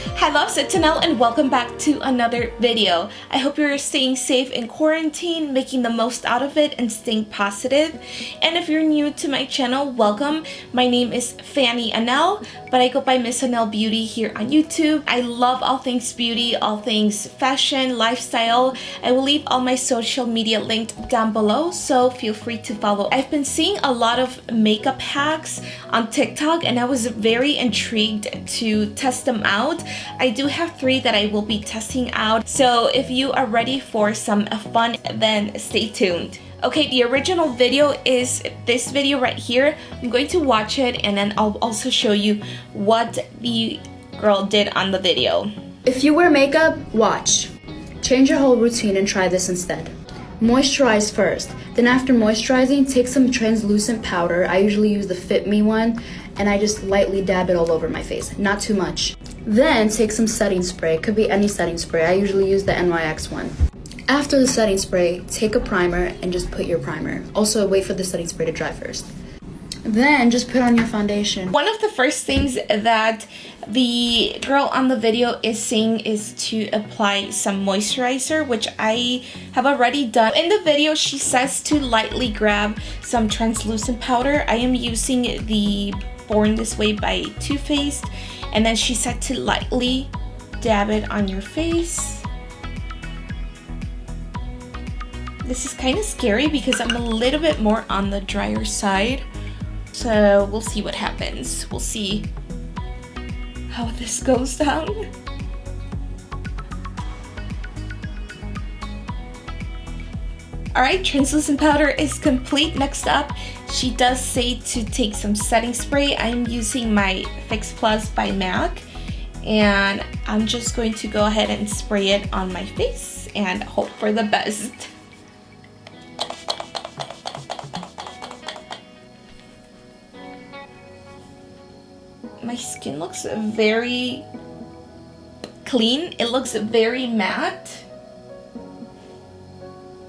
Hi loves, it's Anel and welcome back to another video. I hope you're staying safe in quarantine, making the most out of it and staying positive. And if you're new to my channel, welcome. My name is Fanny Anel, but I go by Miss Anel Beauty here on YouTube. I love all things beauty, all things fashion, lifestyle. I will leave all my social media linked down below, so feel free to follow. I've been seeing a lot of makeup hacks on TikTok and I was very intrigued to test them out. I do have 3 that I will be testing out, so if you are ready for some fun, then stay tuned. Okay, the original video is this video right here. I'm going to watch it and then I'll also show you what the girl did on the video. If you wear makeup, watch. Change your whole routine and try this instead. Moisturize first. Then after moisturizing, take some translucent powder. I usually use the Fit Me one and I just lightly dab it all over my face, not too much. Then take some setting spray. It could be any setting spray. I usually use the NYX one. After the setting spray, take a primer and just put your primer. Also, wait for the setting spray to dry first. Then just put on your foundation. One of the first things that the girl on the video is saying is to apply some moisturizer, which I have already done. In the video, she says to lightly grab some translucent powder. I am using the Born This Way by Too Faced, and then she said to lightly dab it on your face. This is kind of scary because I'm a little bit more on the drier side. So we'll see what happens. We'll see how this goes down. Alright, translucent powder is complete. Next up, she does say to take some setting spray. I'm using my Fix Plus by MAC. And I'm just going to go ahead and spray it on my face and hope for the best. My skin looks very clean. It looks very matte.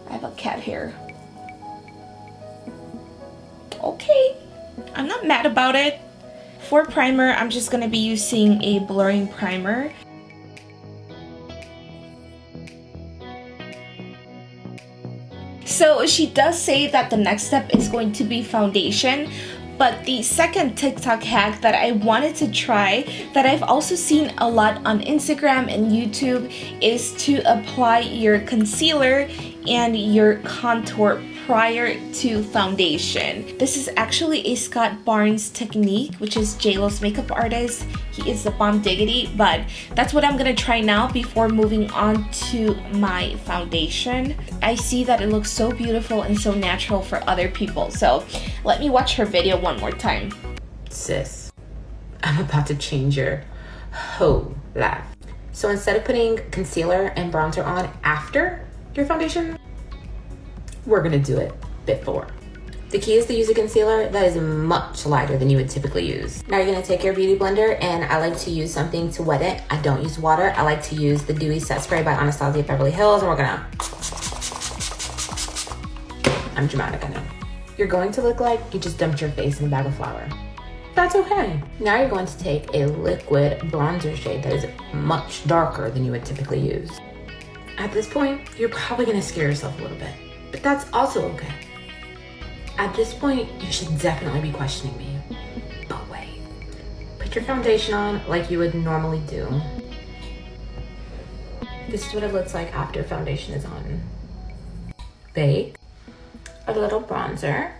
I have a cat hair. Okay, I'm not mad about it. For primer, I'm just gonna be using a blurring primer. So she does say that the next step is going to be foundation. But the second TikTok hack that I wanted to try, that I've also seen a lot on Instagram and YouTube, is to apply your concealer and your contour prior to foundation. This is actually a Scott Barnes technique, which is JLo's makeup artist. He is the bomb diggity, but that's what I'm gonna try now before moving on to my foundation. I see that it looks so beautiful and so natural for other people, so let me watch her video one more time. Sis, I'm about to change your whole life. So instead of putting concealer and bronzer on after your foundation, we're gonna do it before. The key is to use a concealer that is much lighter than you would typically use. Now you're gonna take your beauty blender, and I like to use something to wet it. I don't use water. I like to use the Dewy Set Spray by Anastasia Beverly Hills, and we're gonna... I'm dramatic, I know. You're going to look like you just dumped your face in a bag of flour. That's okay. Now you're going to take a liquid bronzer shade that is much darker than you would typically use. At this point, you're probably gonna scare yourself a little bit, but that's also okay. At this point, you should definitely be questioning me. But wait, put your foundation on like you would normally do. This is what it looks like after foundation is on. Bake a little bronzer.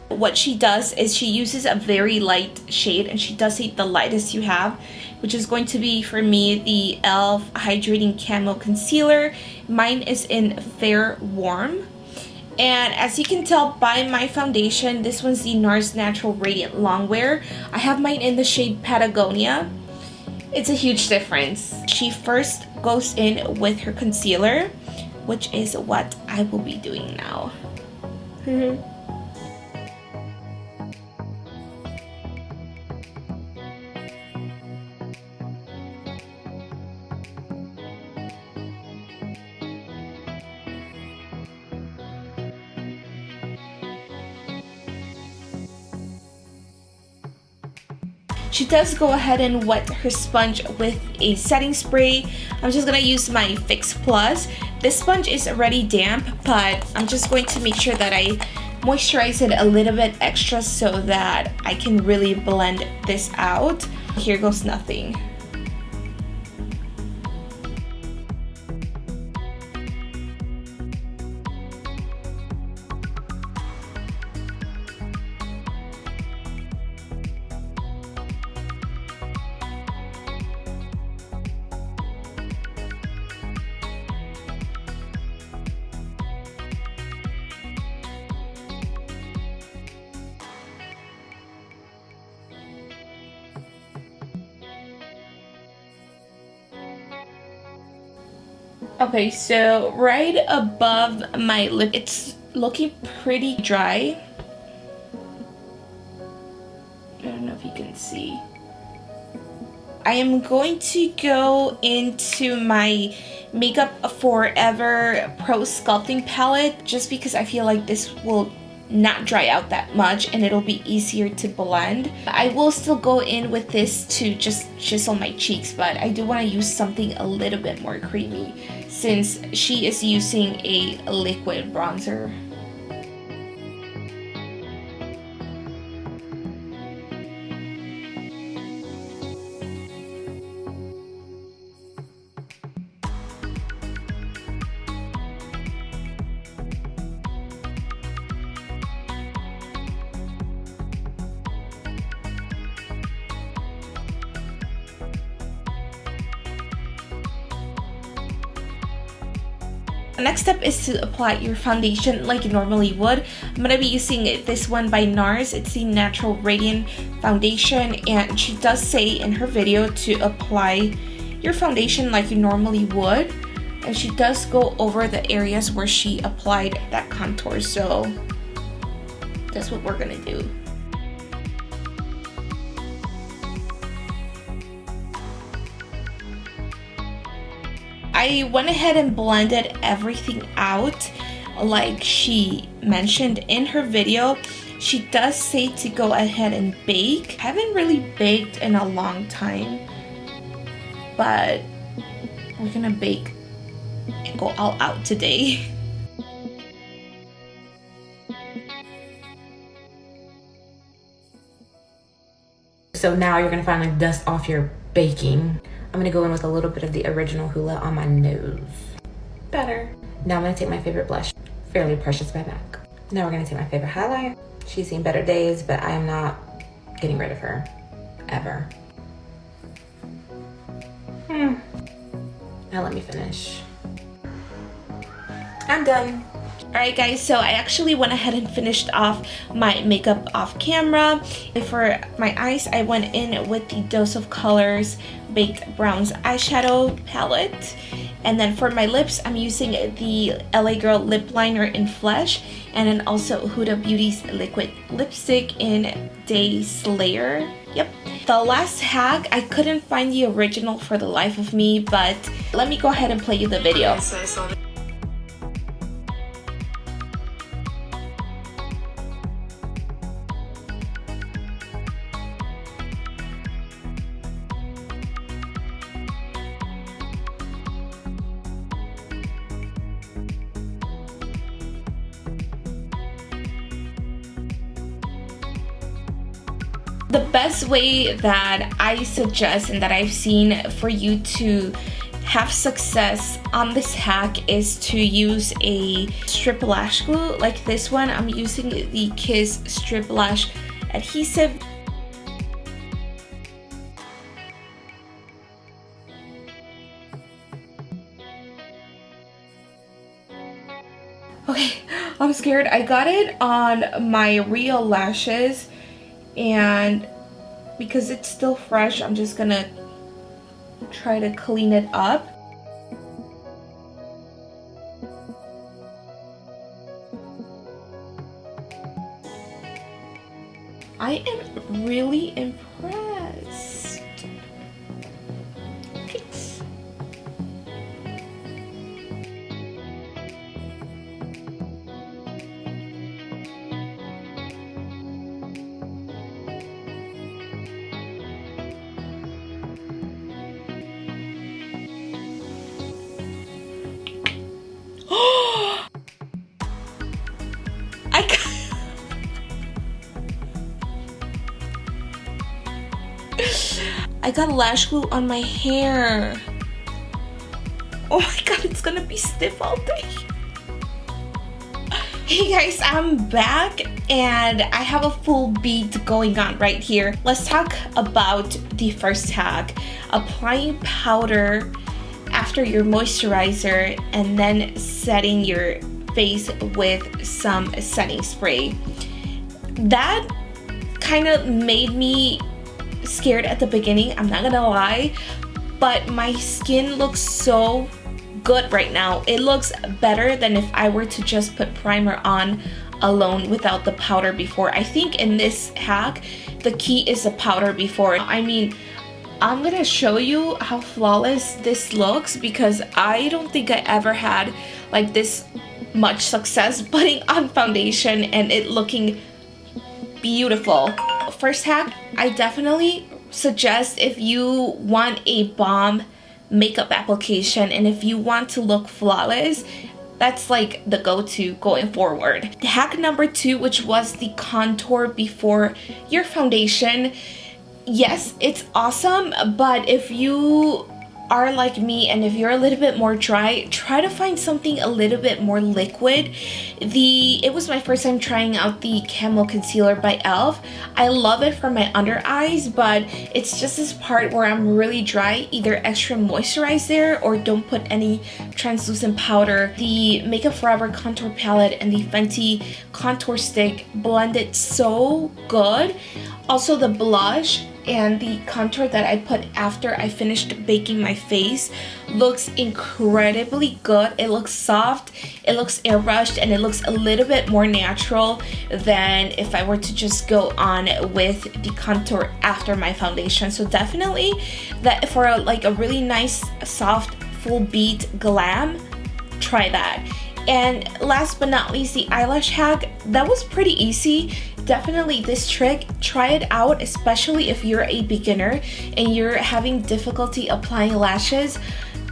What she does is she uses a very light shade, and she does the lightest you have, which is going to be for me the e.l.f. Hydrating Camo Concealer. Mine is in Fair Warm. And as you can tell by my foundation, this one's the NARS Natural Radiant Longwear. I have mine in the shade Patagonia. It's a huge difference. She first goes in with her concealer, which is what I will be doing now. She does go ahead and wet her sponge with a setting spray. I'm just gonna use my Fix Plus. This sponge is already damp, but I'm just going to make sure that I moisturize it a little bit extra so that I can really blend this out. Here goes nothing. Okay, so right above my lip, it's looking pretty dry. I don't know if you can see. I am going to go into my Makeup Forever Pro Sculpting palette just because I feel like this will not dry out that much and it'll be easier to blend. I will still go in with this to just chisel my cheeks, but I do want to use something a little bit more creamy since she is using a liquid bronzer. Next step is to apply your foundation like you normally would. I'm going to be using this one by NARS. It's the Natural Radiant Foundation, and she does say in her video to apply your foundation like you normally would. And she does go over the areas where she applied that contour, so that's what we're going to do. I went ahead and blended everything out like she mentioned in her video. She does say to go ahead and bake. I haven't really baked in a long time, but we're gonna bake and go all out today. So now you're gonna finally dust off your baking. I'm gonna go in with a little bit of the original Hoola on my nose. Better. Now I'm gonna take my favorite blush, Fairly Precious by MAC. Now we're gonna take my favorite highlight. She's seen better days, but I am not getting rid of her, ever. Now let me finish. I'm done. Alright guys, so I actually went ahead and finished off my makeup off camera. For my eyes, I went in with the Dose of Colors Baked Browns eyeshadow palette. And then for my lips, I'm using the LA Girl lip liner in Flesh, and then also Huda Beauty's liquid lipstick in Day Slayer. Yep. The last hack, I couldn't find the original for the life of me, but let me go ahead and play you the video. Okay, so I saw the The best way that I suggest and that I've seen for you to have success on this hack is to use a strip lash glue like this one. I'm using the Kiss Strip Lash Adhesive. Okay, I'm scared. I got it on my real lashes, and because it's still fresh, I'm just gonna try to clean it up. I am really impressed. Okay. I got lash glue on my hair. Oh my god, it's gonna be stiff all day. Hey guys, I'm back and I have a full beat going on right here. Let's talk about the first hack. Applying powder after your moisturizer and then setting your face with some setting spray. That kind of made me scared at the beginning, I'm not gonna lie, but my skin looks so good right now. It looks better than if I were to just put primer on alone without the powder before. I think in this hack, the key is the powder before. I mean, I'm gonna show you how flawless this looks because I don't think I ever had like this much success putting on foundation and it looking beautiful. First hack, I definitely suggest if you want a bomb makeup application and if you want to look flawless, that's like the go-to going forward. Hack number 2, which was the contour before your foundation. Yes, it's awesome, but if you are like me and if you're a little bit more dry, try to find something a little bit more liquid. It was my first time trying out the Camo Concealer by e.l.f. I love it for my under eyes, but it's just this part where I'm really dry. Either extra moisturize there or don't put any translucent powder. The Makeup Forever contour palette and the Fenty contour stick blended so good. Also the blush and the contour that I put after I finished baking my face looks incredibly good. It looks soft, it looks airbrushed, and it looks a little bit more natural than if I were to just go on with the contour after my foundation. So definitely that for a really nice soft full beat glam, try that. And last but not least, the eyelash hack. That was pretty easy. Definitely this trick, try it out, especially if you're a beginner and you're having difficulty applying lashes.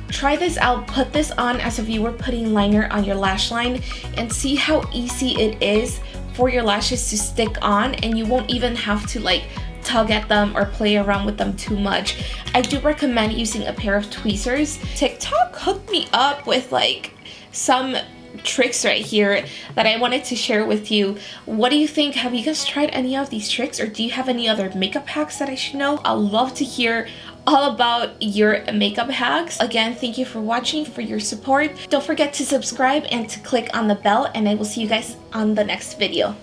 Try this out, put this on as if you were putting liner on your lash line and see how easy it is for your lashes to stick on, and you won't even have to like tug at them or play around with them too much. I do recommend using a pair of tweezers. TikTok hooked me up with like some tricks right here that I wanted to share with you. What do you think? Have you guys tried any of these tricks, or do you have any other makeup hacks that I should know? I'd love to hear all about your makeup hacks. Again, thank you for watching, for your support. Don't forget to subscribe and to click on the bell, and I will see you guys on the next video.